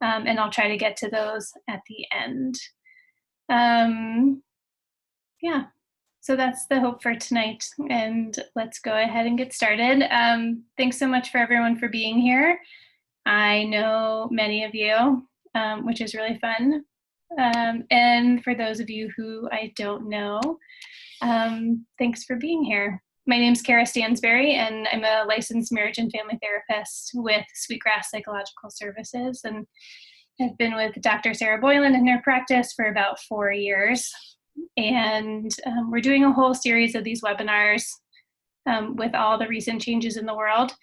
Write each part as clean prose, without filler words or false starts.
and I'll try to get to those at the end. Um, yeah, so that's the hope for tonight, and let's go ahead and get started. Thanks so much for everyone for being here. I know many of you, which is really fun. And for those of you who I don't know, thanks for being here. My name's Stansbury, and I'm a licensed marriage and family therapist with Sweetgrass Psychological Services. And I've been with Dr. Sarah Boylan in her practice for about 4 years. And we're doing a whole series of these webinars with all the recent changes in the world.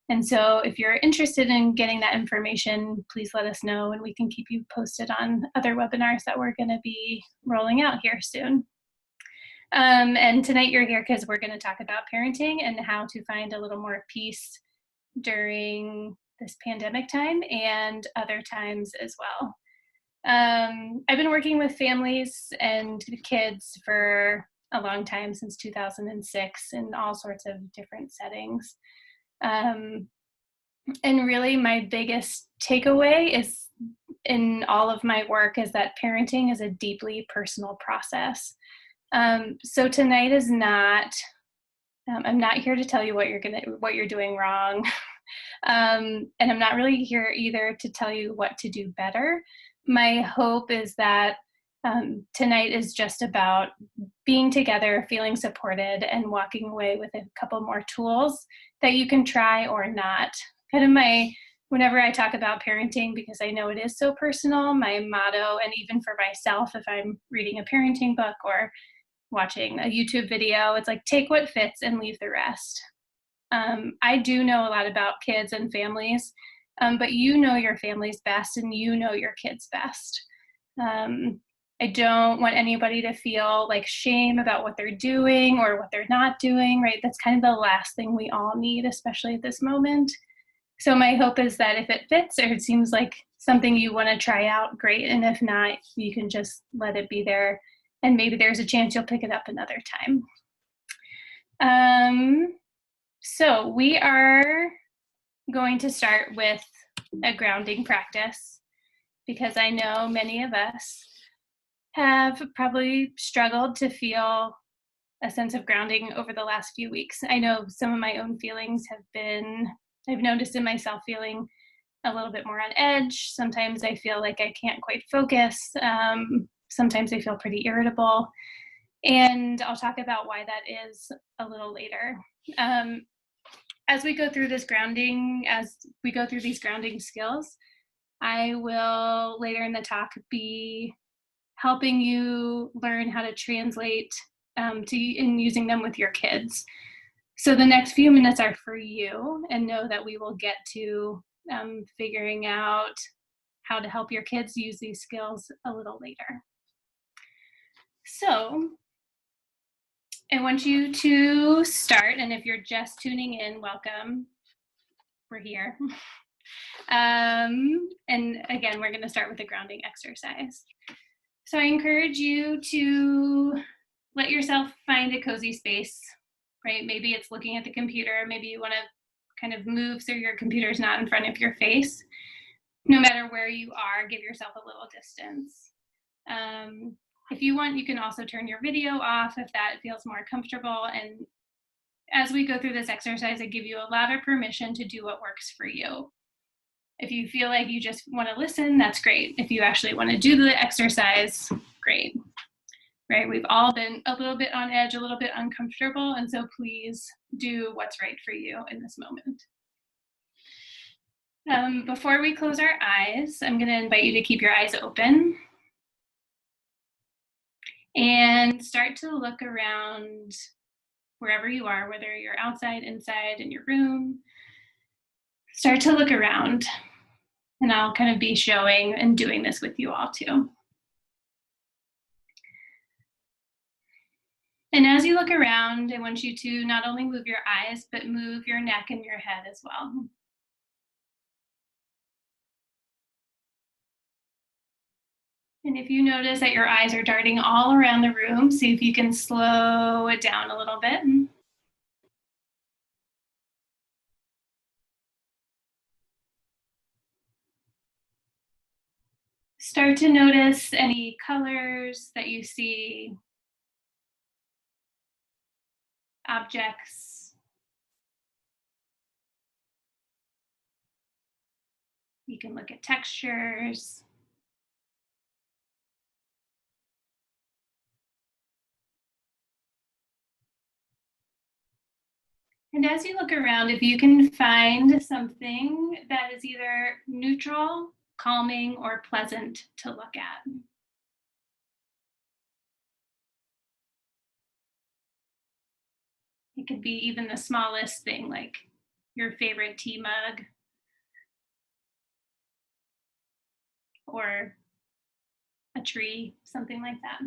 And so if you're interested in getting that information, please let us know, and we can keep you posted on other webinars that we're going to be rolling out here soon. And tonight you're here because we're going to talk about parenting and how to find a little more peace during this pandemic time and other times as well. I've been working with families and kids for a long time, since 2006, in all sorts of different settings. And really my biggest takeaway is in all of my work is that parenting is a deeply personal process. So tonight is not, I'm not here to tell you what you're doing wrong. And I'm not really here either to tell you what to do better. My hope is that tonight is just about being together, feeling supported, and walking away with a couple more tools that you can try or not. Whenever I talk about parenting, because I know it is so personal, my motto, and even for myself, if I'm reading a parenting book or watching a YouTube video, it's like, take what fits and leave the rest. I do know a lot about kids and families, but you know your family's best and you know your kids best. I don't want anybody to feel like shame about what they're doing or what they're not doing, right? That's kind of the last thing we all need, especially at this moment. So my hope is that if it fits or it seems like something you want to try out, great. And if not, you can just let it be there. And maybe there's a chance you'll pick it up another time. So we are going to start with a grounding practice, because I know many of us have probably struggled to feel a sense of grounding over the last few weeks. I know some of my own feelings I've noticed in myself feeling a little bit more on edge. Sometimes I feel like I can't quite focus. Sometimes I feel pretty irritable. And I'll talk about why that is a little later. As we go through these grounding skills, I will later in the talk be helping you learn how to translate in using them with your kids. So the next few minutes are for you, and know that we will get to figuring out how to help your kids use these skills a little later. So I want you to start, and if you're just tuning in, welcome. We're here. And again, we're going to start with a grounding exercise. So I encourage you to let yourself find a cozy space, right? Maybe it's looking at the computer. Maybe you want to kind of move so your computer's not in front of your face. No matter where you are, give yourself a little distance. If you want, you can also turn your video off if that feels more comfortable. And as we go through this exercise, I give you a lot of permission to do what works for you. If you feel like you just want to listen, that's great. If you actually want to do the exercise, great. Right? We've all been a little bit on edge, a little bit uncomfortable, and so please do what's right for you in this moment. Before we close our eyes, I'm going to invite you to keep your eyes open and start to look around wherever you are, whether you're outside, inside, in your room. Start to look around, and I'll kind of be showing and doing this with you all too. And as you look around, I want you to not only move your eyes, but move your neck and your head as well. And if you notice that your eyes are darting all around the room, see if you can slow it down a little bit. Start to notice any colors that you see, objects. You can look at textures. And as you look around, if you can find something that is either neutral, calming, or pleasant to look at. It could be even the smallest thing, like your favorite tea mug or a tree, something like that.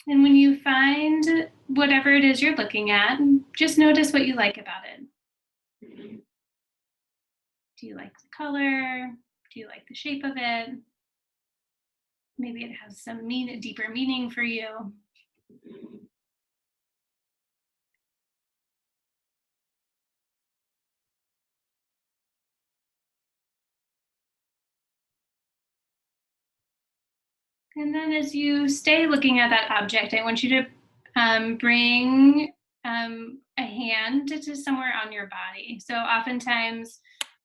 And when you find whatever it is you're looking at, just notice what you like about it. Do you like the color? Do you like the shape of it? Maybe it has some deeper meaning for you. And then as you stay looking at that object, I want you to bring a hand to somewhere on your body. So oftentimes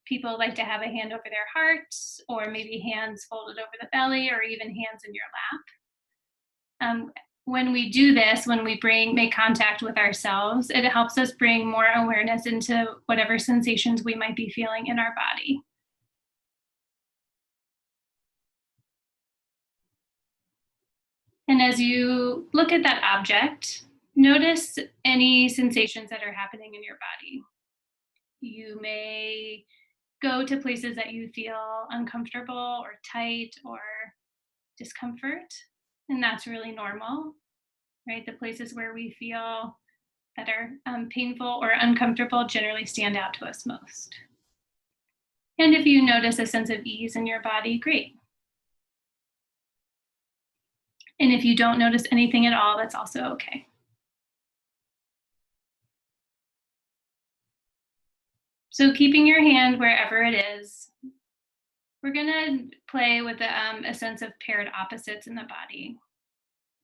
people like to have a hand over their heart, or maybe hands folded over the belly, or even hands in your lap. When we do this, when we make contact with ourselves, it helps us bring more awareness into whatever sensations we might be feeling in our body. And as you look at that object, notice any sensations that are happening in your body. You may go to places that you feel uncomfortable or tight or discomfort, and that's really normal, right? The places where we feel that are painful or uncomfortable generally stand out to us most. And if you notice a sense of ease in your body, great. And if you don't notice anything at all, that's also okay. So keeping your hand wherever it is, we're gonna play with a sense of paired opposites in the body,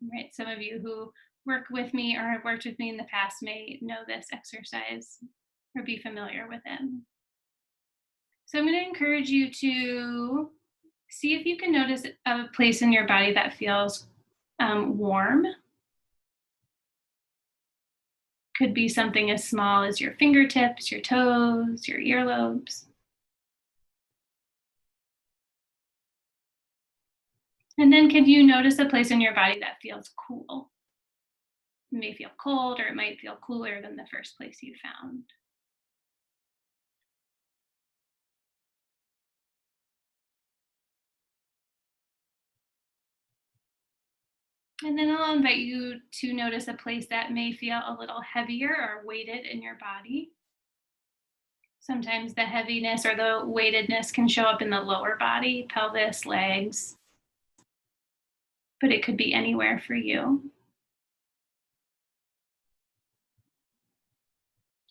right? Some of you who work with me or have worked with me in the past may know this exercise or be familiar with it. So I'm gonna encourage you to see if you can notice a place in your body that feels warm. Could be something as small as your fingertips, your toes, your earlobes. And then can you notice a place in your body that feels cool? It may feel cold or it might feel cooler than the first place you found. And then I'll invite you to notice a place that may feel a little heavier or weighted in your body. Sometimes the heaviness or the weightedness can show up in the lower body, pelvis, legs, but it could be anywhere for you.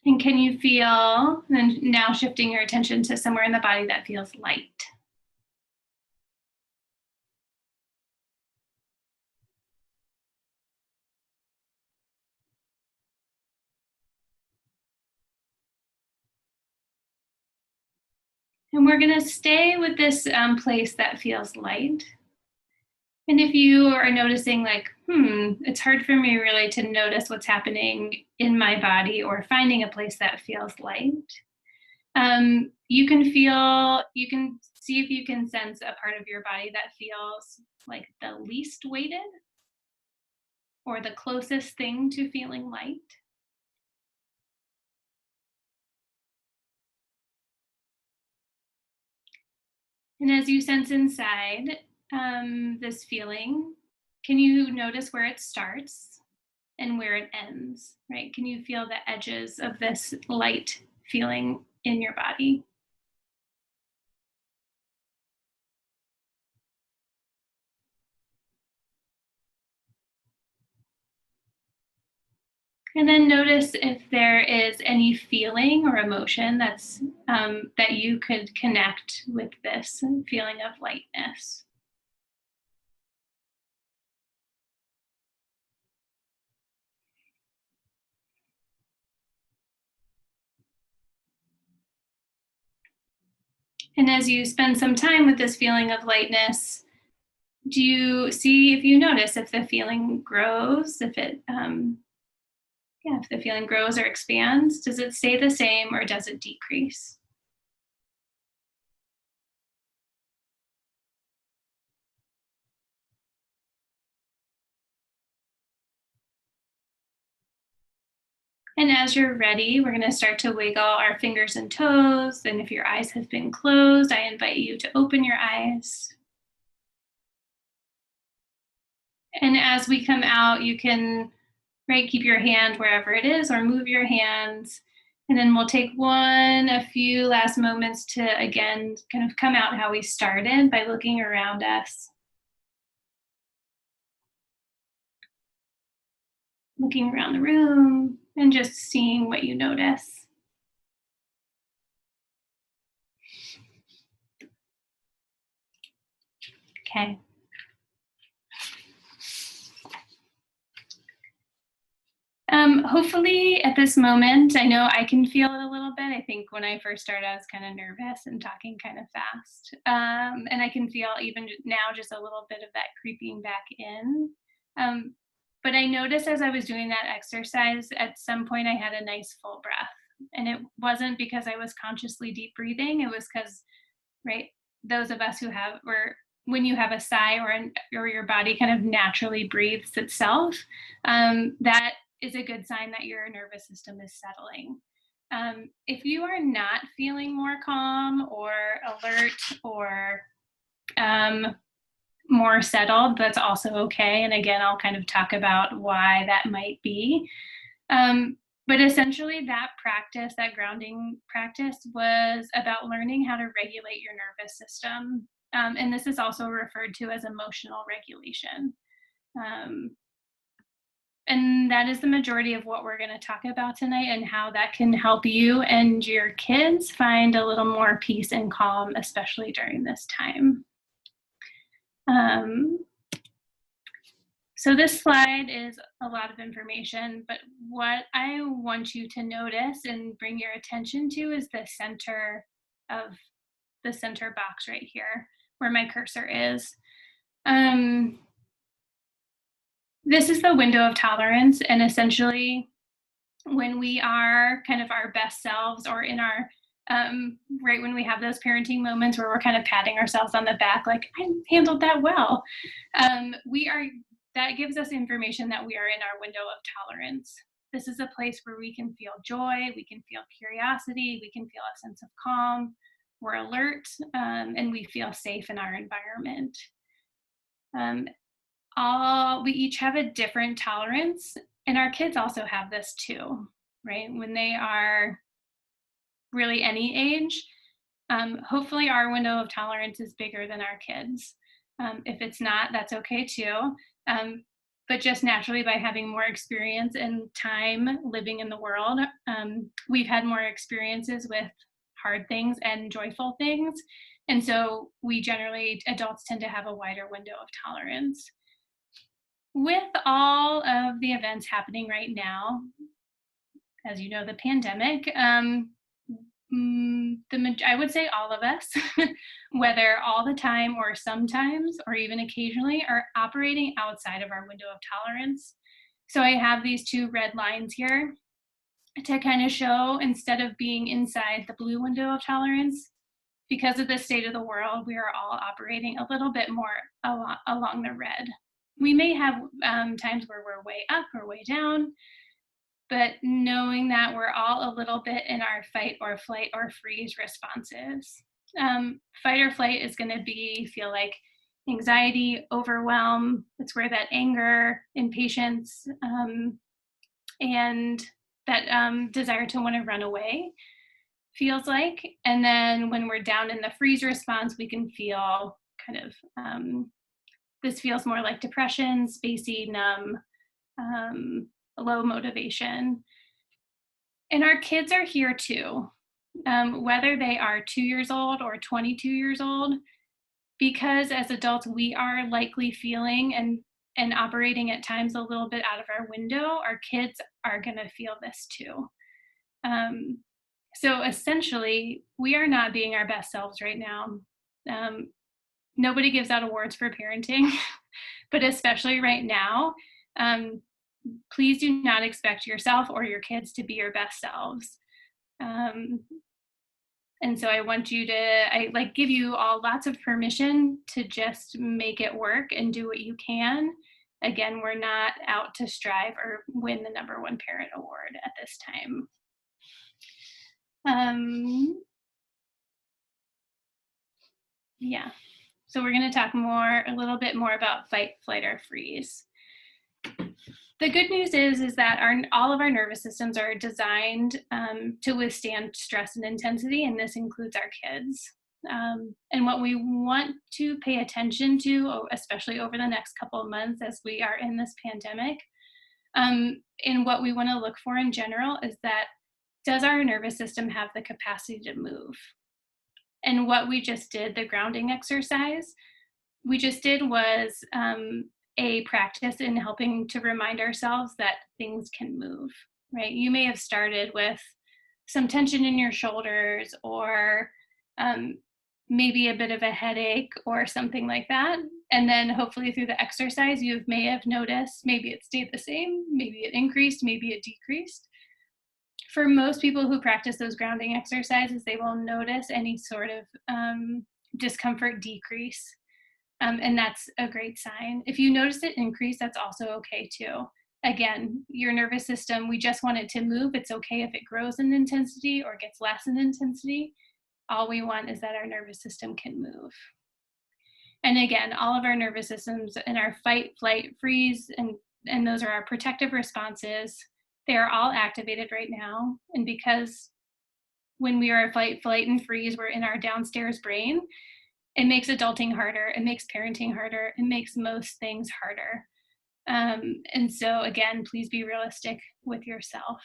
And can you feel, and now shifting your attention to somewhere in the body that feels light? And we're going to stay with this place that feels light. And if you are noticing, like, it's hard for me really to notice what's happening in my body or finding a place that feels light, you can see if you can sense a part of your body that feels like the least weighted or the closest thing to feeling light. And as you sense inside this feeling, can you notice where it starts and where it ends, right? Can you feel the edges of this light feeling in your body? And then notice if there is any feeling or emotion that you could connect with this feeling of lightness. And as you spend some time with this feeling of lightness, do you see if you notice if the feeling grows, if the feeling grows or expands? Does it stay the same or does it decrease? And as you're ready, we're going to start to wiggle our fingers and toes. And if your eyes have been closed, I invite you to open your eyes. And as we come out, you can, right, keep your hand wherever it is or move your hands. And then we'll take a few last moments to again kind of come out how we started by looking around us, looking around the room, and just seeing what you notice. Okay. Hopefully at this moment, I know I can feel it a little bit. I think when I first started, I was kind of nervous and talking kind of fast. And I can feel even now just a little bit of that creeping back in. Um, but I noticed as I was doing that exercise, at some point I had a nice full breath. And it wasn't because I was consciously deep breathing, it was because, right, those of us who have, or when you have a sigh or your body kind of naturally breathes itself, that is a good sign that your nervous system is settling. If you are not feeling more calm or alert or um, more settled, that's also okay. And again, I'll kind of talk about why that might be. Um, but essentially, that practice, that grounding practice, was about learning how to regulate your nervous system. And this is also referred to as emotional regulation. Um, and that is the majority of what we're going to talk about tonight and how that can help you and your kids find a little more peace and calm, especially during this time. Um, so this slide is a lot of information, but what I want you to notice and bring your attention to is of the center box right here where my cursor is. This is the window of tolerance, and essentially when we are kind of our best selves or in our right when we have those parenting moments where we're kind of patting ourselves on the back like I handled that well, we are that gives us information that we are in our window of tolerance. This is a place where we can feel joy, we can feel curiosity, we can feel a sense of calm, we're alert, and we feel safe in our environment. um, all we each have a different tolerance, and our kids also have this too, right? When they are really any age, hopefully our window of tolerance is bigger than our kids. If it's not, that's okay too. But just naturally, by having more experience and time living in the world, we've had more experiences with hard things and joyful things. And so adults tend to have a wider window of tolerance. With all of the events happening right now, as you know, the pandemic, I would say all of us, whether all the time or sometimes or even occasionally, are operating outside of our window of tolerance. So I have these two red lines here to kind of show, instead of being inside the blue window of tolerance, because of the state of the world, we are all operating a little bit more along the red. We may have times where we're way up or way down, but knowing that we're all a little bit in our fight or flight or freeze responses. Fight or flight is going to feel like anxiety, overwhelm. It's where that anger, impatience, and that desire to want to run away feels like. And then when we're down in the freeze response, we can feel kind of, this feels more like depression, spacey, numb, low motivation. And our kids are here too, whether they are 2 years old or 22 years old, because as adults, we are likely feeling and operating at times a little bit out of our window. Our kids are going to feel this too. Um, so essentially, we are not being our best selves right now. Um, Nobody gives out awards for parenting, but especially right now, um, please do not expect yourself or your kids to be your best selves. Um, and so I want you to, I like give you all lots of permission to just make it work and do what you can. Again, we're not out to strive or win the number one parent award at this time. Um, yeah. So we're going to talk a little bit more about fight, flight, or freeze. The good news is that all of our nervous systems are designed to withstand stress and intensity, and this includes our kids. And what we want to pay attention to, especially over the next couple of months as we are in this pandemic, and what we want to look for in general is that, does our nervous system have the capacity to move? And what we just did, the grounding exercise, we just did was a practice in helping to remind ourselves that things can move, right? You may have started with some tension in your shoulders or maybe a bit of a headache or something like that. And then hopefully through the exercise, you may have noticed maybe it stayed the same, maybe it increased, maybe it decreased. For most people who practice those grounding exercises, they will notice any sort of discomfort decrease. And that's a great sign. If you notice it increase, that's also okay too. Again, your nervous system, we just want it to move. It's okay if it grows in intensity or gets less in intensity. All we want is that our nervous system can move. And again, all of our nervous systems in our fight, flight, freeze, and those are our protective responses. They are all activated right now. And because when we are fight, flight, and freeze, we're in our downstairs brain, it makes adulting harder, it makes parenting harder, it makes most things harder. And so again, please be realistic with yourself.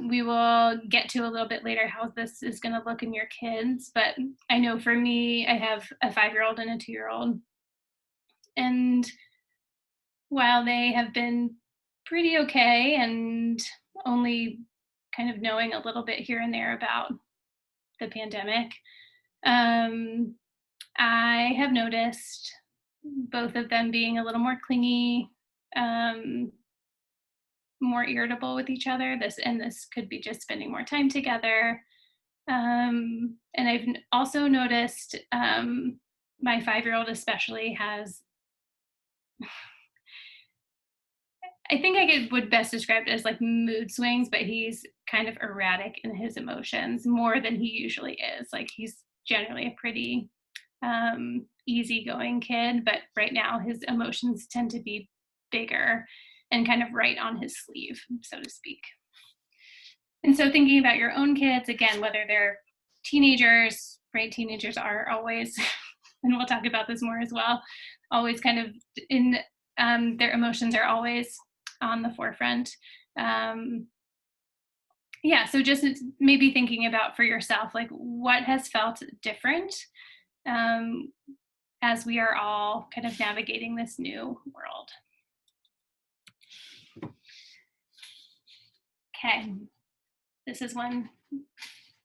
We will get to a little bit later how this is going to look in your kids, but I know for me, I have a 5-year-old and a 2-year-old. And while they have been pretty okay and only kind of knowing a little bit here and there about the pandemic, I have noticed both of them being a little more clingy, more irritable with each other. This could be just spending more time together. And I've also noticed my 5-year-old especially has, I think I would best describe it as like mood swings, but he's kind of erratic in his emotions more than he usually is. Like he's generally a pretty easygoing kid, but right now his emotions tend to be bigger and kind of right on his sleeve, so to speak. And so thinking about your own kids, again, whether they're teenagers, right? Teenagers are always, and we'll talk about this more as well, always kind of in, their emotions are always on the forefront. Yeah, so just maybe thinking about for yourself, like what has felt different as we are all kind of navigating this new world. Okay, this is one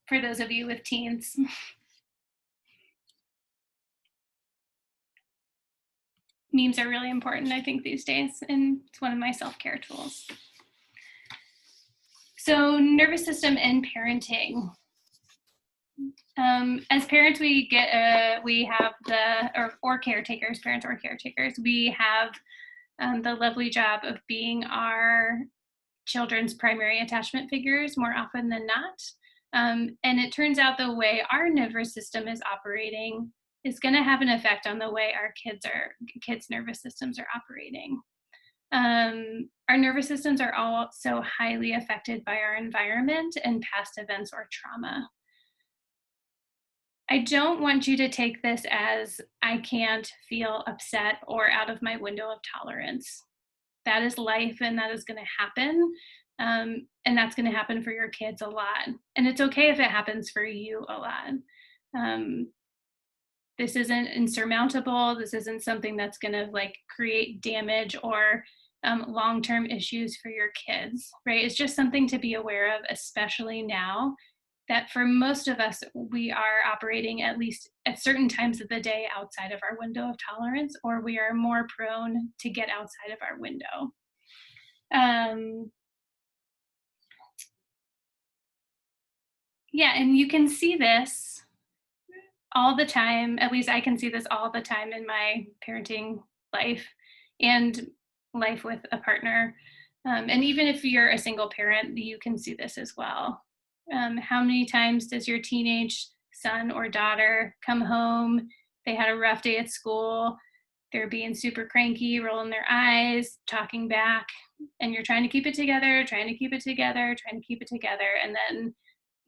for those of you with teens. Memes are really important, I think, these days, and it's one of my self-care tools. So nervous system and parenting. As parents, we have or caretakers, parents or caretakers, we have the lovely job of being our children's primary attachment figures more often than not. And it turns out the way our nervous system is operating is going to have an effect on the way our kids' nervous systems are operating. Our nervous systems are also highly affected by our environment and past events or trauma. I don't want you to take this as I can't feel upset or out of my window of tolerance. that is life and that is going to happen. And that's going to happen for your kids a lot. And it's okay if it happens for you a lot. Um, this isn't insurmountable. This isn't something that's going to like create damage or long-term issues for your kids, right? It's just something to be aware of, especially now that for most of us, we are operating at least at certain times of the day outside of our window of tolerance, or we are more prone to get outside of our window. Yeah, and you can see this all the time. At least I can see this all the time in my parenting life and life with a partner. And even if you're a single parent, you can see this as well. How many times does your teenage son or daughter come home? They had a rough day at school. They're being super cranky, rolling their eyes, talking back, and you're trying to keep it together, trying to keep it together, trying to keep it together. And then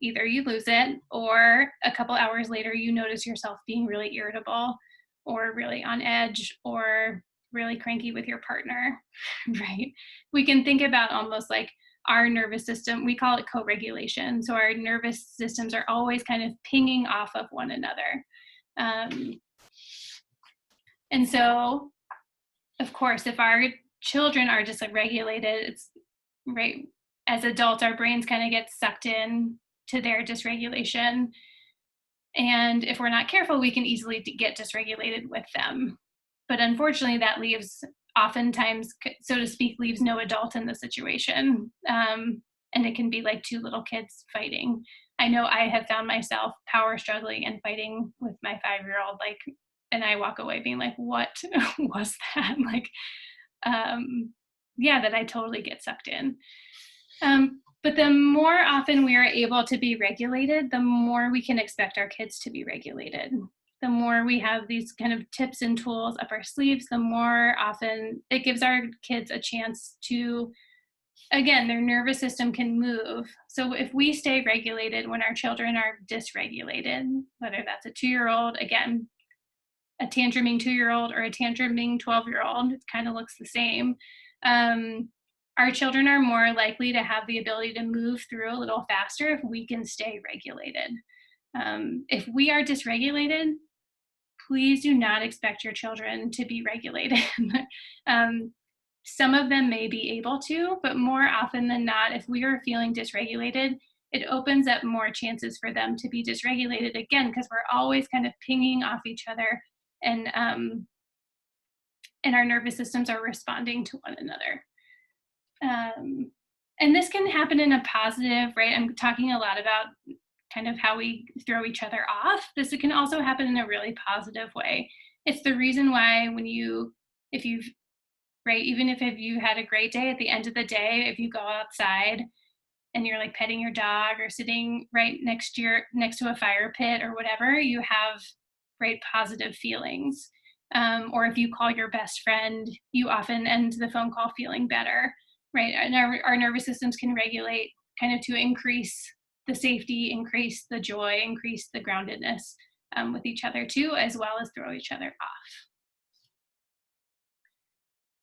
either you lose it, or a couple hours later, you notice yourself being really irritable or really on edge or really cranky with your partner, right? We can think about almost like our nervous system, we call it co-regulation. So our nervous systems are always kind of pinging off of one another. And so, of course, if our children are dysregulated, it's right, as adults, our brains kind of get sucked in to their dysregulation. And if we're not careful, we can easily get dysregulated with them. But unfortunately, that leaves, oftentimes, so to speak, leaves no adult in the situation. And it can be like two little kids fighting. I know I have found myself power struggling and fighting with my 5-year-old, like, and I walk away being like, what was that? Like, yeah, that I totally get sucked in. But the more often we are able to be regulated, the more we can expect our kids to be regulated. The more we have these kind of tips and tools up our sleeves, the more often it gives our kids a chance to, again, their nervous system can move. So if we stay regulated when our children are dysregulated, whether that's a 2-year-old, again, a tantruming 2-year-old or a tantruming 12-year-old, it kind of looks the same. Our children are more likely to have the ability to move through a little faster if we can stay regulated. If we are dysregulated, please do not expect your children to be regulated. Some of them may be able to, but more often than not, if we are feeling dysregulated, it opens up more chances for them to be dysregulated again, because we're always kind of pinging off each other, and our nervous systems are responding to one another. And this can happen in a positive, right? I'm talking a lot about kind of how we throw each other off. This can also happen in a really positive way. It's the reason why if you've, right, even if you had a great day, at the end of the day, if you go outside and you're like petting your dog or sitting right next to a fire pit or whatever, you have great positive feelings. Or if you call your best friend, you often end the phone call feeling better, right? And our nervous systems can regulate kind of to increase the safety, increase the joy, increase the groundedness with each other too, as well as throw each other off.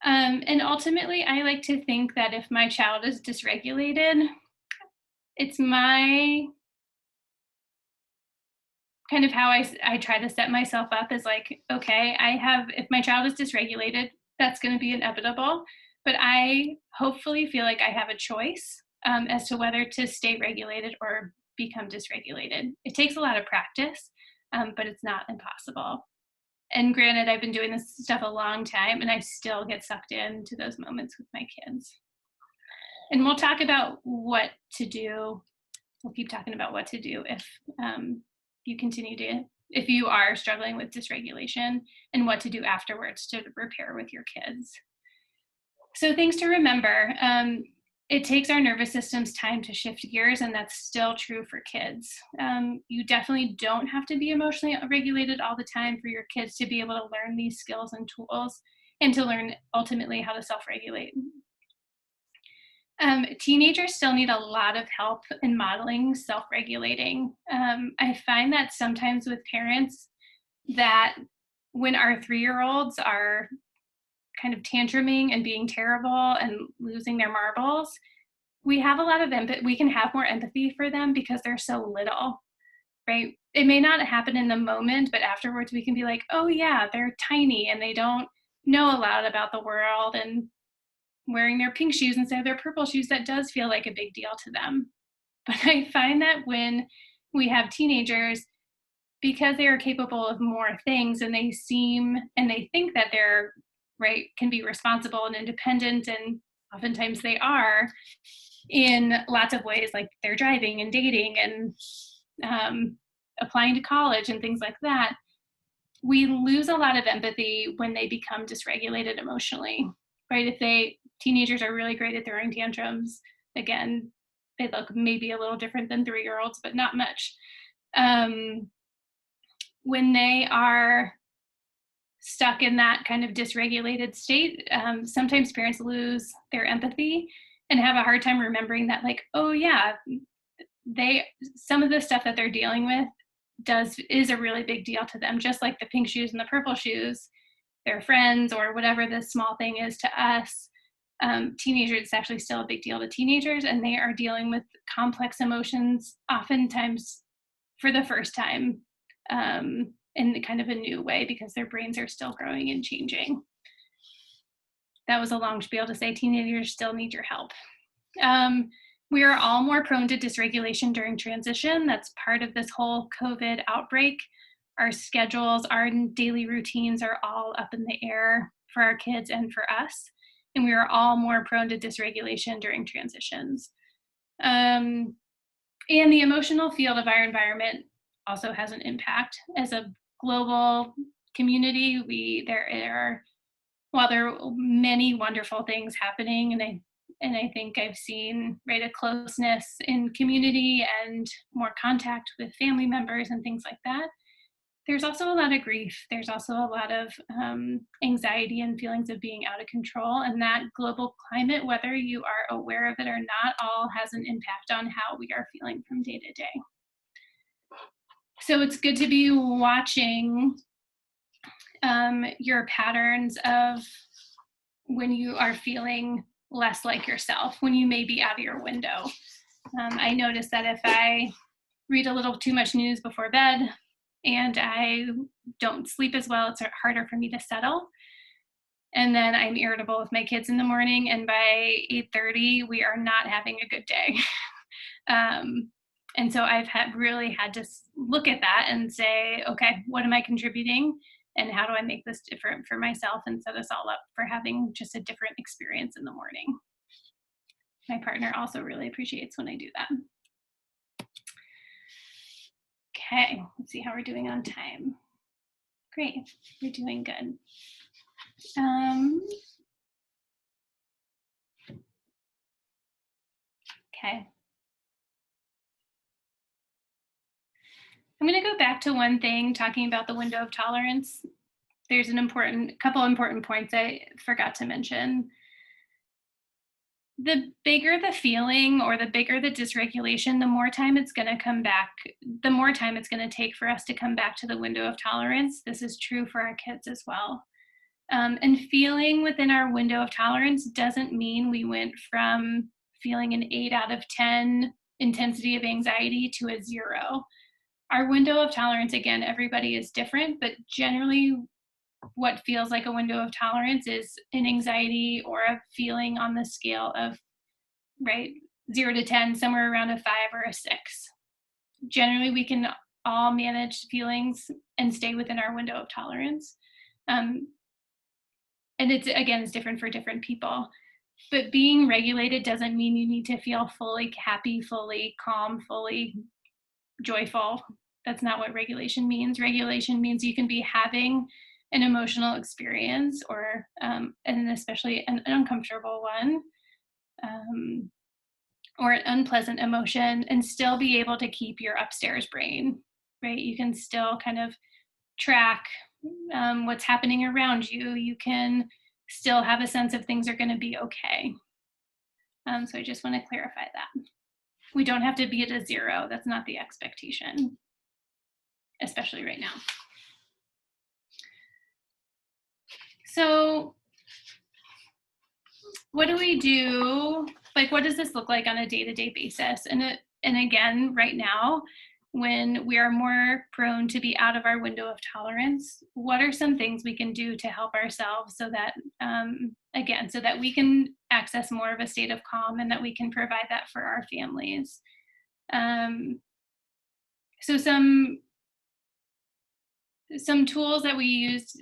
And ultimately, I like to think that if my child is dysregulated, it's my kind of how I try to set myself up is like, okay, if my child is dysregulated, that's going to be inevitable. But I hopefully feel like I have a choice as to whether to stay regulated or become dysregulated. It takes a lot of practice, but it's not impossible. And granted, I've been doing this stuff a long time, and I still get sucked into those moments with my kids. And we'll talk about what to do. We'll keep talking about what to do if if you are struggling with dysregulation, and what to do afterwards to repair with your kids. So things to remember. It takes our nervous systems time to shift gears, and that's still true for kids. You definitely don't have to be emotionally regulated all the time for your kids to be able to learn these skills and tools, and to learn ultimately how to self-regulate. Teenagers still need a lot of help in modeling self-regulating. I find that sometimes with parents, that when our 3-year-olds are kind of tantruming and being terrible and losing their marbles, we have a lot of empathy. We can have more empathy for them because they're so little, right? It may not happen in the moment, but afterwards we can be like, oh yeah, they're tiny and they don't know a lot about the world, and wearing their pink shoes instead of their purple shoes, that does feel like a big deal to them. But I find that when we have teenagers, because they are capable of more things and they seem and they think that they're right, can be responsible and independent, and oftentimes they are in lots of ways, like they're driving and dating and applying to college and things like that, we lose a lot of empathy when they become dysregulated emotionally, right? If teenagers are really great at throwing tantrums, again, they look maybe a little different than 3-year-olds, but not much. When they are stuck in that kind of dysregulated state, sometimes parents lose their empathy and have a hard time remembering that, like, oh yeah, some of the stuff that they're dealing with is a really big deal to them, just like the pink shoes and the purple shoes, their friends, or whatever this small thing is to us. Teenagers, it's actually still a big deal to teenagers, and they are dealing with complex emotions, oftentimes for the first time, in kind of a new way, because their brains are still growing and changing. That was a long spiel to say teenagers still need your help. We are all more prone to dysregulation during transition. That's part of this whole COVID outbreak. Our schedules, our daily routines are all up in the air for our kids and for us. And we are all more prone to dysregulation during transitions. And the emotional field of our environment also has an impact. As a global community, while there are many wonderful things happening, and I think I've seen, right, a closeness in community and more contact with family members and things like that, there's also a lot of grief. There's also a lot of anxiety and feelings of being out of control. And that global climate, whether you are aware of it or not, all has an impact on how we are feeling from day to day. So it's good to be watching your patterns of when you are feeling less like yourself, when you may be out of your window. I notice that if I read a little too much news before bed and I don't sleep as well, it's harder for me to settle. And then I'm irritable with my kids in the morning, and by 8:30, we are not having a good day. And so I've really had to look at that and say, okay, what am I contributing? And how do I make this different for myself and set us all up for having just a different experience in the morning? My partner also really appreciates when I do that. Okay, let's see how we're doing on time. Great, we're doing good. Okay. I'm going to go back to one thing, talking about the window of tolerance. There's couple important points I forgot to mention. The bigger the feeling or the bigger the dysregulation, the more time it's going to come back, the more time it's going to take for us to come back to the window of tolerance. This is true for our kids as well. And feeling within our window of tolerance doesn't mean we went from feeling an 8 out of 10 intensity of anxiety to a 0. Our window of tolerance, again, everybody is different, but generally what feels like a window of tolerance is an anxiety or a feeling on the scale of, right, 0 to 10, somewhere around a 5 or a 6. Generally, we can all manage feelings and stay within our window of tolerance. And it's different for different people. But being regulated doesn't mean you need to feel fully happy, fully calm, fully joyful. That's not what regulation means. Regulation means you can be having an emotional experience, or and especially an uncomfortable one, or an unpleasant emotion, and still be able to keep your upstairs brain, right? You can still kind of track what's happening around you. You can still have a sense of things are going to be okay. So I just want to clarify that. We don't have to be at a 0. That's not the expectation, especially right now. So what do we do? Like, what does this look like on a day-to-day basis? And again, right now, when we are more prone to be out of our window of tolerance, what are some things we can do to help ourselves so that, again, so that we can access more of a state of calm and that we can provide that for our families? Um, so some tools that we use,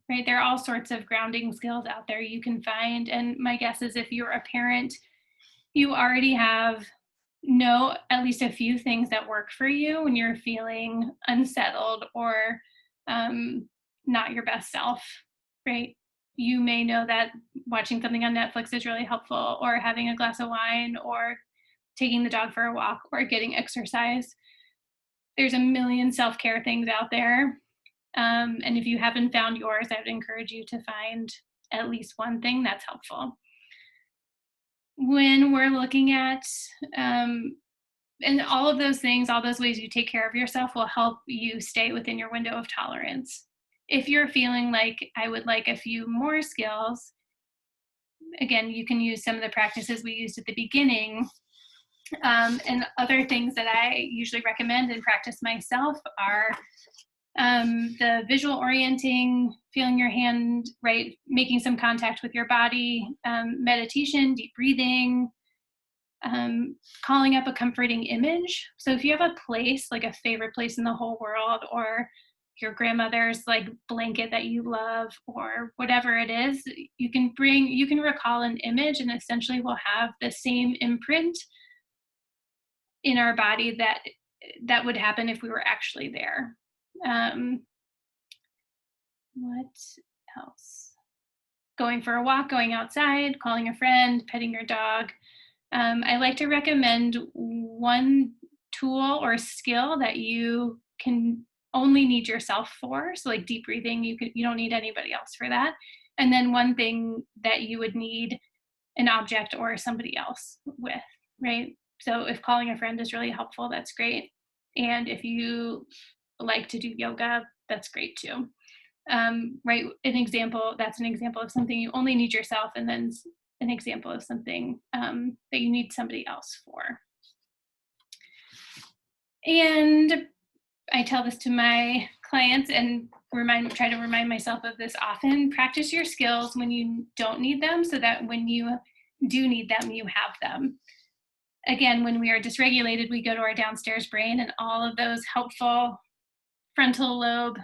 right? There are all sorts of grounding skills out there you can find. And my guess is if you're a parent, you already have know at least a few things that work for you when you're feeling unsettled or um, not your best self, right? You may know that watching something on Netflix is really helpful, or having a glass of wine, or taking the dog for a walk, or getting exercise. There's a million self care things out there. And if you haven't found yours, I would encourage you to find at least one thing that's helpful. When we're looking at, um, and all of those things, all those ways you take care of yourself will help you stay within your window of tolerance. If you're feeling like I would like a few more skills, again, you can use some of the practices we used at the beginning. And other things that I usually recommend and practice myself are the visual orienting, feeling your hand, right, making some contact with your body, meditation, deep breathing, calling up a comforting image. So if you have a place, like a favorite place in the whole world, or your grandmother's like blanket that you love, or whatever it is, you can recall an image, and essentially we'll have the same imprint in our body that would happen if we were actually there. What else? Going for a walk, going outside, calling a friend, petting your dog. I like to recommend one tool or skill that you can only need yourself for. So like deep breathing, you don't need anybody else for that. And then one thing that you would need an object or somebody else with, right? So if calling a friend is really helpful, that's great. And if you like to do yoga, that's great too. Right? That's an example of something you only need yourself, and then an example of something that you need somebody else for. And I tell this to my clients and try to remind myself of this often. Practice your skills when you don't need them, so that when you do need them, you have them. Again, when we are dysregulated, we go to our downstairs brain, and all of those helpful frontal lobe,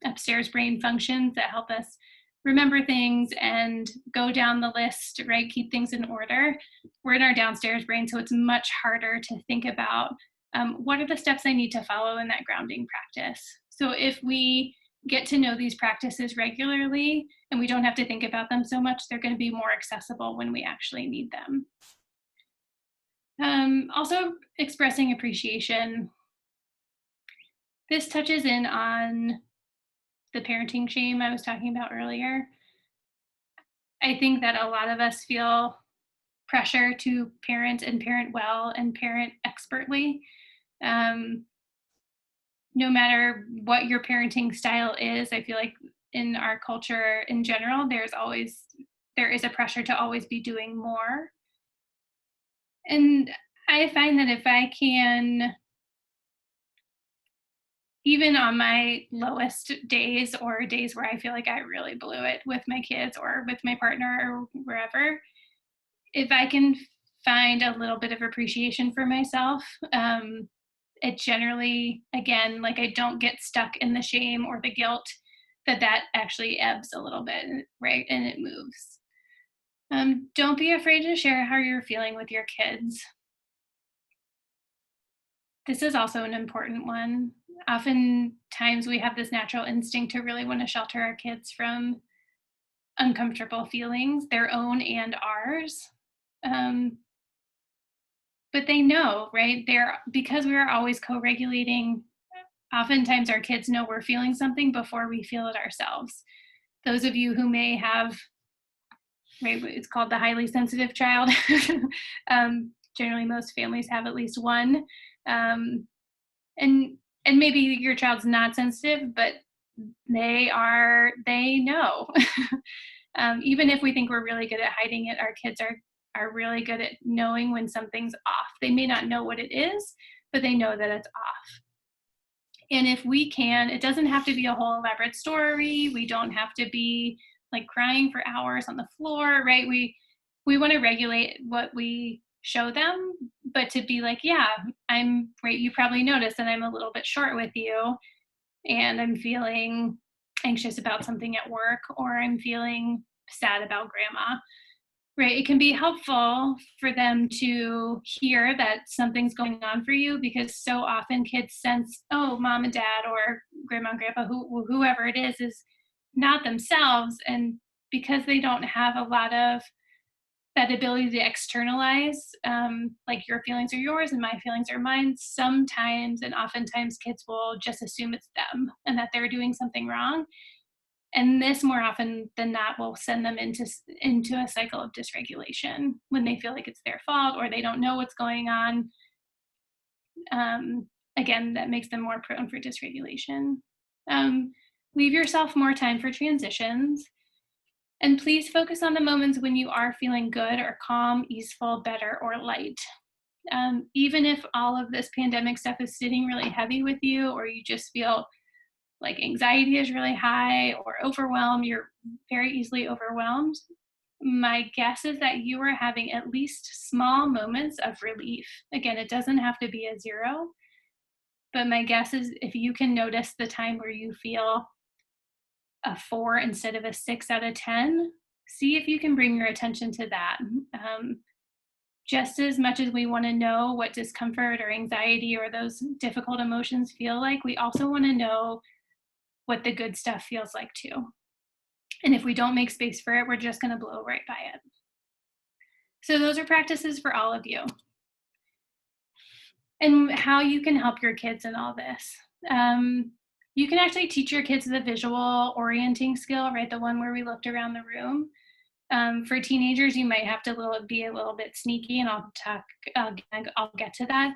upstairs brain functions that help us remember things and go down the list, right? Keep things in order. We're in our downstairs brain, so it's much harder to think about what are the steps I need to follow in that grounding practice. So if we get to know these practices regularly and we don't have to think about them so much, they're going to be more accessible when we actually need them. Also, expressing appreciation. This touches in on the parenting shame I was talking about earlier. I think that a lot of us feel pressure to parent and parent well and parent expertly. Um, no matter what your parenting style is, I feel like in our culture in general, there is a pressure to always be doing more. And I find that if I can, even on my lowest days or days where I feel like I really blew it with my kids or with my partner or wherever, if I can find a little bit of appreciation for myself, it generally, again, like I don't get stuck in the shame or the guilt, that actually ebbs a little bit, right? And it moves. Don't be afraid to share how you're feeling with your kids. This is also an important one. Oftentimes we have this natural instinct to really want to shelter our kids from uncomfortable feelings, their own and ours. Um, but they know, right? Because we are always co-regulating. Oftentimes our kids know we're feeling something before we feel it ourselves. Those of you who may have, right, it's called the highly sensitive child. Generally, most families have at least one. Um, and maybe your child's not sensitive, but they know. Even if we think we're really good at hiding it, our kids are really good at knowing when something's off. They may not know what it is, but they know that it's off. And if we can, it doesn't have to be a whole elaborate story. We don't have to be like crying for hours on the floor, right? We want to regulate what we show them, but to be like, yeah, I'm right. You probably noticed that I'm a little bit short with you, and I'm feeling anxious about something at work, or I'm feeling sad about grandma. Right. It can be helpful for them to hear that something's going on for you, because so often kids sense, oh, mom and dad or grandma and grandpa, whoever it is not themselves. And because they don't have a lot of that ability to externalize, like your feelings are yours and my feelings are mine, sometimes and oftentimes kids will just assume it's them and that they're doing something wrong. And this more often than not will send them into a cycle of dysregulation when they feel like it's their fault or they don't know what's going on. Again, that makes them more prone for dysregulation. Um, Leave yourself more time for transitions. And please focus on the moments when you are feeling good or calm, easeful, better, or light. Even if all of this pandemic stuff is sitting really heavy with you, or you just feel like anxiety is really high or overwhelmed, you're very easily overwhelmed, my guess is that you are having at least small moments of relief. Again, it doesn't have to be a 0, but my guess is if you can notice the time where you feel a 4 instead of a 6 out of 10, see if you can bring your attention to that. Just as much as we want to know what discomfort or anxiety or those difficult emotions feel like, we also want to know what the good stuff feels like too. And if we don't make space for it, we're just going to blow right by it. So those are practices for all of you. And how you can help your kids in all this. You can actually teach your kids the visual orienting skill, right? The one where we looked around the room. For teenagers, you might have to be a little bit sneaky, and I'll get to that.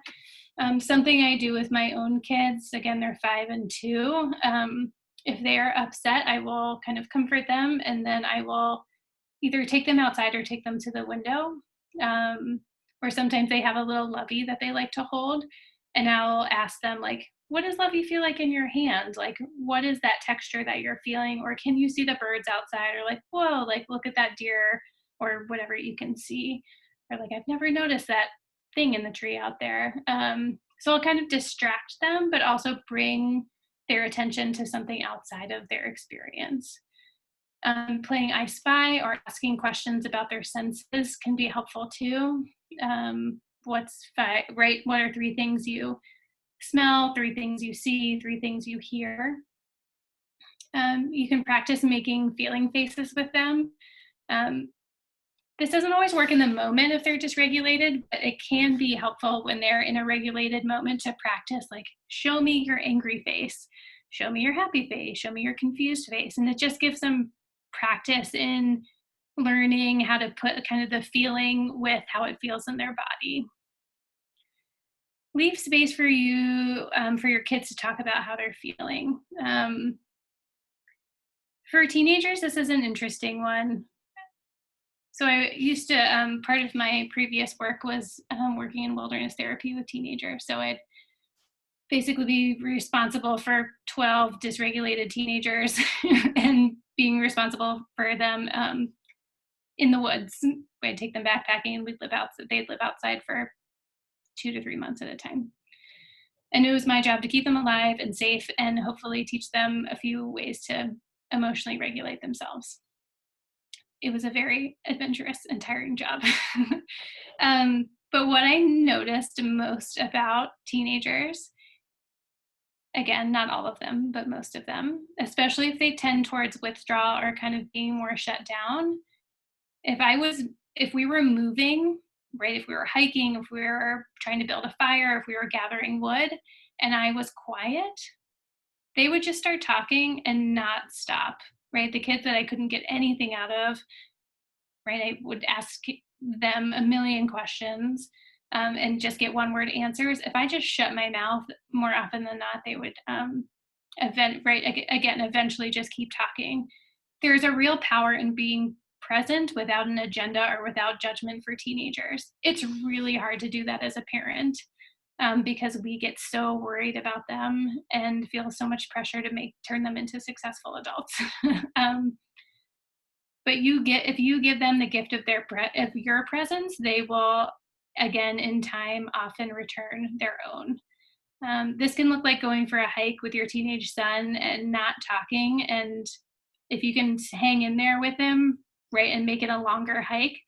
Something I do with my own kids, again, they're 5 and 2. If they're upset, I will kind of comfort them, and then I will either take them outside or take them to the window. Or sometimes they have a little lovey that they like to hold, and I'll ask them, like, what does lovey feel like in your hand? Like, what is that texture that you're feeling? Or can you see the birds outside? Or like, whoa, like, look at that deer, or whatever you can see. Or like, I've never noticed that thing in the tree out there. So I'll kind of distract them, but also bring their attention to something outside of their experience. Playing I Spy or asking questions about their senses can be helpful too. Right? What are 3 things you smell, 3 things you see, 3 things you hear? You can practice making feeling faces with them. This doesn't always work in the moment if they're dysregulated, but it can be helpful when they're in a regulated moment to practice, like, show me your angry face, show me your happy face, show me your confused face. And it just gives them practice in learning how to put kind of the feeling with how it feels in their body. Leave space for your kids to talk about how they're feeling. For teenagers, this is an interesting one. So I used to, part of my previous work was working in wilderness therapy with teenagers. So I'd basically be responsible for 12 dysregulated teenagers and being responsible for them in the woods. I'd take them backpacking and they'd live outside for 2 to 3 months at a time. And it was my job to keep them alive and safe and hopefully teach them a few ways to emotionally regulate themselves. It was a very adventurous and tiring job. But what I noticed most about teenagers, again, not all of them, but most of them, especially if they tend towards withdrawal or kind of being more shut down, if we were moving, right, if we were hiking, if we were trying to build a fire, if we were gathering wood, and I was quiet, they would just start talking and not stop, right? The kids that I couldn't get anything out of, right, I would ask them a million questions and just get one-word answers. If I just shut my mouth, more often than not, they would eventually just keep talking. there's a real power in being present without an agenda or without judgment for teenagers. It's really hard to do that as a parent, because we get so worried about them and feel so much pressure to turn them into successful adults. um, but if you give them the gift of of your presence, they will, again, in time, often return their own. This can look like going for a hike with your teenage son and not talking. And if you can hang in there with him, right, and make it a longer hike,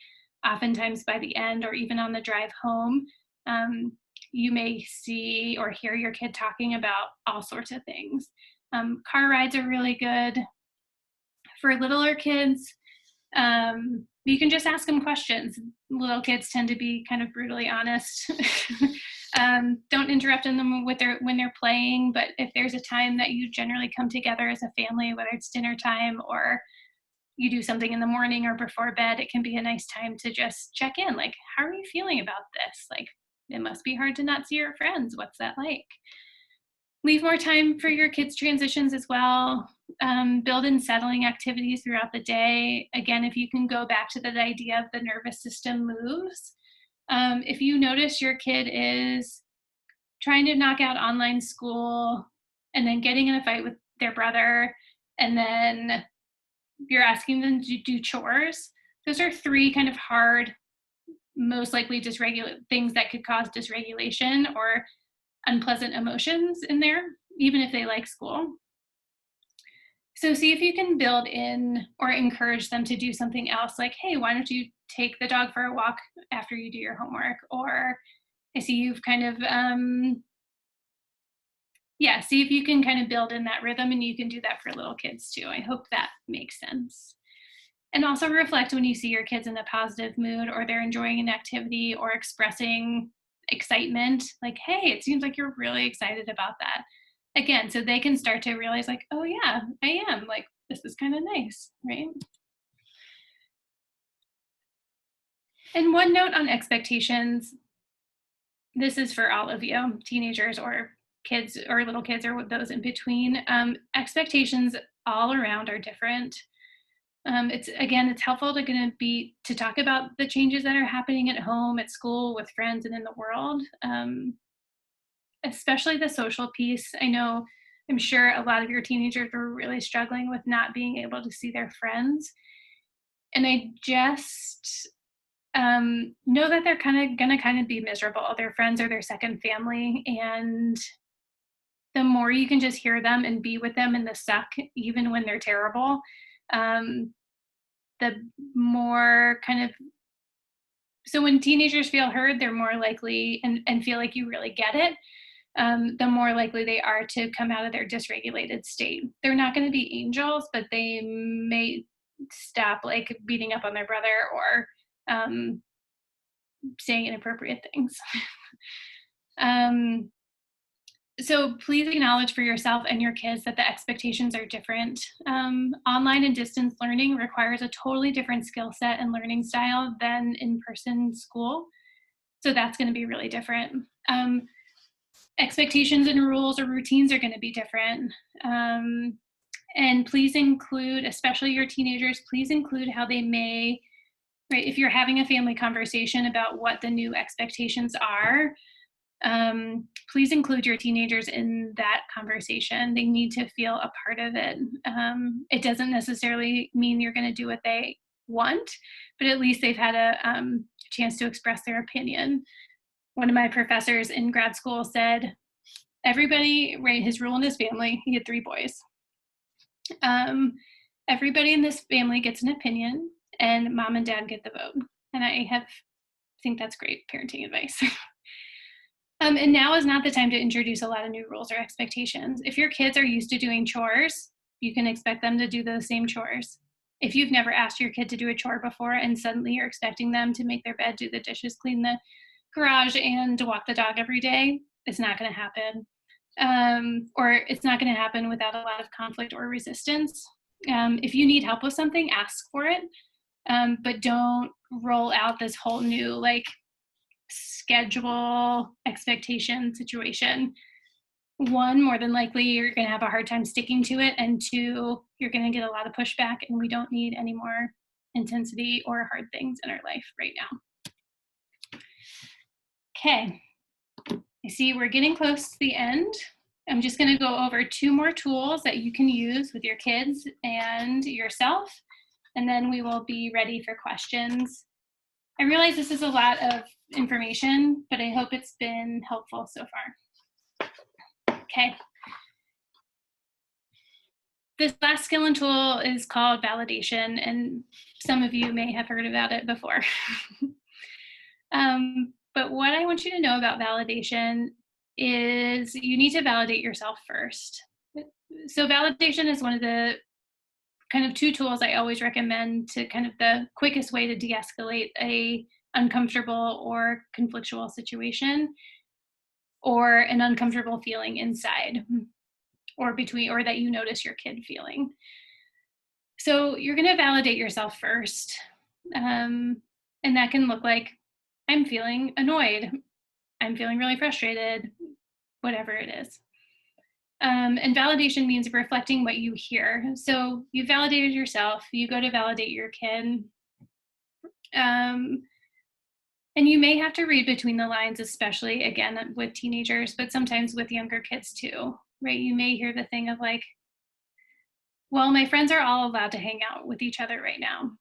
oftentimes by the end or even on the drive home, you may see or hear your kid talking about all sorts of things. Car rides are really good. For littler kids, you can just ask them questions. Little kids tend to be kind of brutally honest. Don't interrupt them when they're playing, but if there's a time that you generally come together as a family, whether it's dinner time or you do something in the morning or before bed, it can be a nice time to just check in, like, how are you feeling about this? Like, it must be hard to not see your friends. What's that like? Leave more time for your kids' transitions as well. Build in settling activities throughout the day. Again, if you can go back to that idea of the nervous system moves. If you notice your kid is trying to knock out online school and then getting in a fight with their brother, and then you're asking them to do chores, those are three kind of hard, most likely things that could cause dysregulation or unpleasant emotions in there, even if they like school. So see if you can build in or encourage them to do something else, like, hey, why don't you take the dog for a walk after you do your homework? Or I see you've kind of, see if you can kind of build in that rhythm, and you can do that for little kids too. I hope that makes sense. And also reflect when you see your kids in a positive mood or they're enjoying an activity or expressing excitement, like, hey, it seems like you're really excited about that. Again, so they can start to realize, like, oh yeah, I am, like, this is kind of nice, right? And one note on expectations, this is for all of you, teenagers or kids or little kids or those in between. Expectations all around are different. It's helpful to talk about the changes that are happening at home, at school, with friends, and in the world. Especially the social piece. I'm sure a lot of your teenagers are really struggling with not being able to see their friends. And I just know that they're gonna be miserable. Their friends are their second family, and the more you can just hear them and be with them in the suck, even when they're terrible, um, the more kind of so when teenagers feel heard, they're more likely and feel like you really get it. The more likely they are to come out of their dysregulated state. They're not going to be angels, but they may stop, like, beating up on their brother or saying inappropriate things. um, so please acknowledge for yourself and your kids that the expectations are different. Online and distance learning requires a totally different skill set and learning style than in-person school. So that's going to be really different. Expectations and rules or routines are going to be different. And please include, especially your teenagers, please include how they may, right, if you're having a family conversation about what the new expectations are, please include your teenagers in that conversation. They need to feel a part of it. It doesn't necessarily mean you're going to do what they want, but at least they've had a chance to express their opinion. One of my professors in grad school said, everybody, right, his rule in his family, he had 3 boys. Everybody in this family gets an opinion, and mom and dad get the vote. And I think that's great parenting advice. And now is not the time to introduce a lot of new rules or expectations. If your kids are used to doing chores, you can expect them to do those same chores. If you've never asked your kid to do a chore before and suddenly you're expecting them to make their bed, do the dishes, clean the garage, and to walk the dog every day, it's not going to happen. Or it's not going to happen without a lot of conflict or resistance. If you need help with something, ask for it, but don't roll out this whole new, like, schedule expectation situation. one, more than likely you're going to have a hard time sticking to it, and two, you're going to get a lot of pushback, and we don't need any more intensity or hard things in our life right now. Okay, I see we're getting close to the end. I'm just going to go over 2 more tools that you can use with your kids and yourself, and then we will be ready for questions. I realize this is a lot of information, but I hope it's been helpful so far. Okay. This last skill and tool is called validation, and some of you may have heard about it before. But what I want you to know about validation is you need to validate yourself first. So validation is one of the kind of 2 tools I always recommend to kind of the quickest way to de-escalate a uncomfortable or conflictual situation or an uncomfortable feeling inside or between, or that you notice your kid feeling. So you're going to validate yourself first. And that can look like, I'm feeling annoyed, I'm feeling really frustrated, whatever it is. And validation means reflecting what you hear. So you validated yourself, you go to validate your kid. And you may have to read between the lines, especially again with teenagers, but sometimes with younger kids too, right? You may hear the thing of like, well, my friends are all allowed to hang out with each other right now,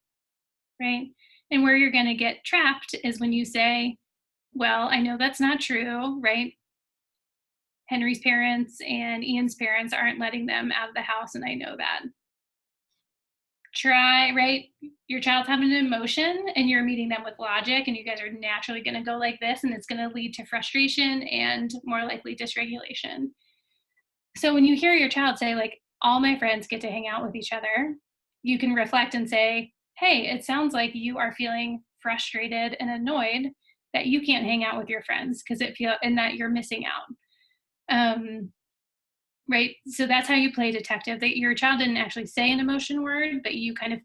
right? And where you're going to get trapped is when you say, well, I know that's not true, right? Henry's parents and Ian's parents aren't letting them out of the house, and I know that. Try, right? Your child's having an emotion and you're meeting them with logic, and you guys are naturally going to go like this, and it's going to lead to frustration and more likely dysregulation. So when you hear your child say, like, all my friends get to hang out with each other, you can reflect and say, hey, it sounds like you are feeling frustrated and annoyed that you can't hang out with your friends because and that you're missing out. Right? So that's how you play detective. That your child didn't actually say an emotion word, but you kind of,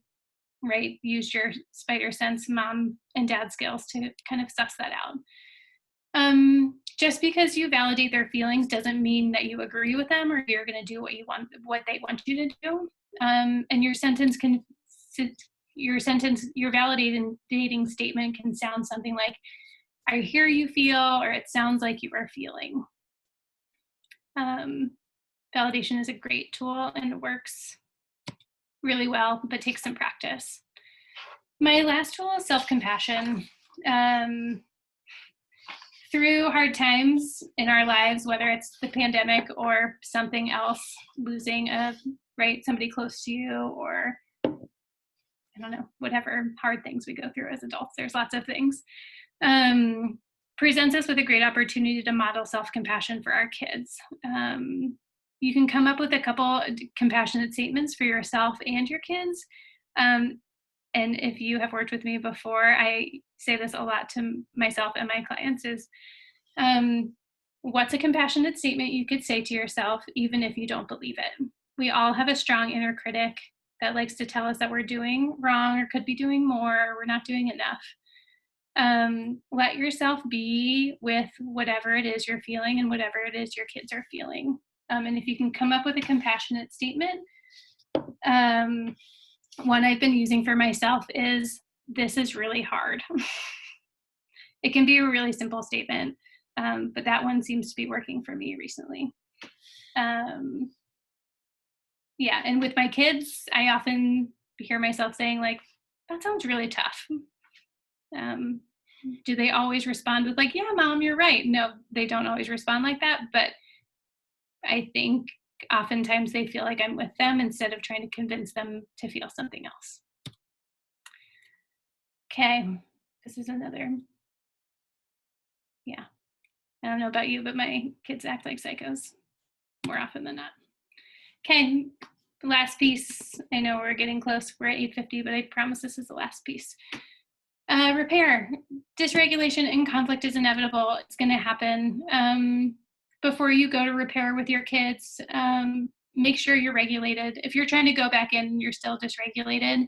right, used your spider sense mom and dad skills to kind of suss that out. Just because you validate their feelings doesn't mean that you agree with them or you're going to do what they want you to do. And your validating statement can sound something like, I hear you feel, or it sounds like you are feeling. Validation is a great tool and it works really well, but takes some practice. My last tool is self-compassion. Through hard times in our lives, whether it's the pandemic or something else, losing somebody close to you, or I don't know, whatever hard things we go through as adults, there's lots of things, presents us with a great opportunity to model self-compassion for our kids. You can come up with a couple compassionate statements for yourself and your kids. And if you have worked with me before, I say this a lot to myself and my clients is, what's a compassionate statement you could say to yourself, even if you don't believe it? We all have a strong inner critic that likes to tell us that we're doing wrong or could be doing more, or we're not doing enough. Let yourself be with whatever it is you're feeling and whatever it is your kids are feeling. And if you can come up with a compassionate statement, one I've been using for myself is, this is really hard. It can be a really simple statement, but that one seems to be working for me recently. Yeah, and with my kids, I often hear myself saying, like, that sounds really tough. Do they always respond with like, yeah, mom, you're right? No, they don't always respond like that, but I think oftentimes they feel like I'm with them instead of trying to convince them to feel something else. Okay, this is another, yeah. I don't know about you, but my kids act like psychos more often than not. Okay, last piece. I know we're getting close. We're at 8:50, but I promise this is the last piece. Repair. Dysregulation and conflict is inevitable. It's going to happen. Before you go to repair with your kids, make sure you're regulated. If you're trying to go back in and you're still dysregulated,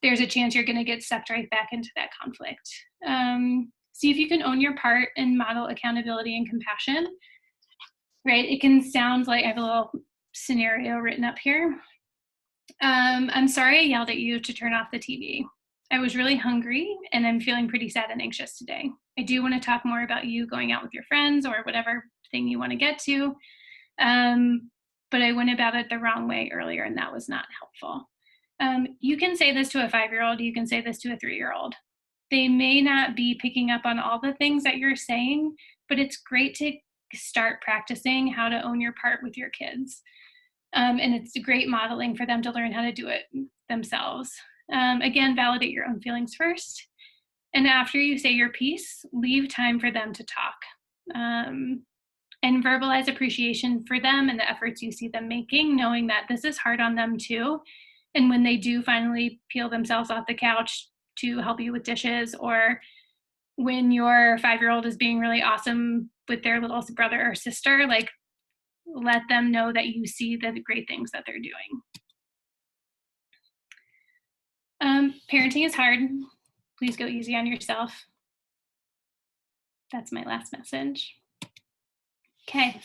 there's a chance you're going to get sucked right back into that conflict. See if you can own your part and model accountability and compassion. right? It can sound like I have a little scenario written up here. I'm sorry I yelled at you to turn off the TV. I was really hungry and I'm feeling pretty sad and anxious today. I do want to talk more about you going out with your friends or whatever thing you want to get to. Um, but I went about it the wrong way earlier and that was not helpful. You can say this to a 5-year-old, you can say this to a 3-year-old. They may not be picking up on all the things that you're saying, but it's great to start practicing how to own your part with your kids. And it's great modeling for them to learn how to do it themselves. Again, validate your own feelings first. And after you say your piece, leave time for them to talk. And verbalize appreciation for them and the efforts you see them making, knowing that this is hard on them too. And when they do finally peel themselves off the couch to help you with dishes, or when your 5-year-old is being really awesome with their little brother or sister, like let them know that you see the great things that they're doing. Parenting is hard. Please go easy on yourself. That's my last message. Okay.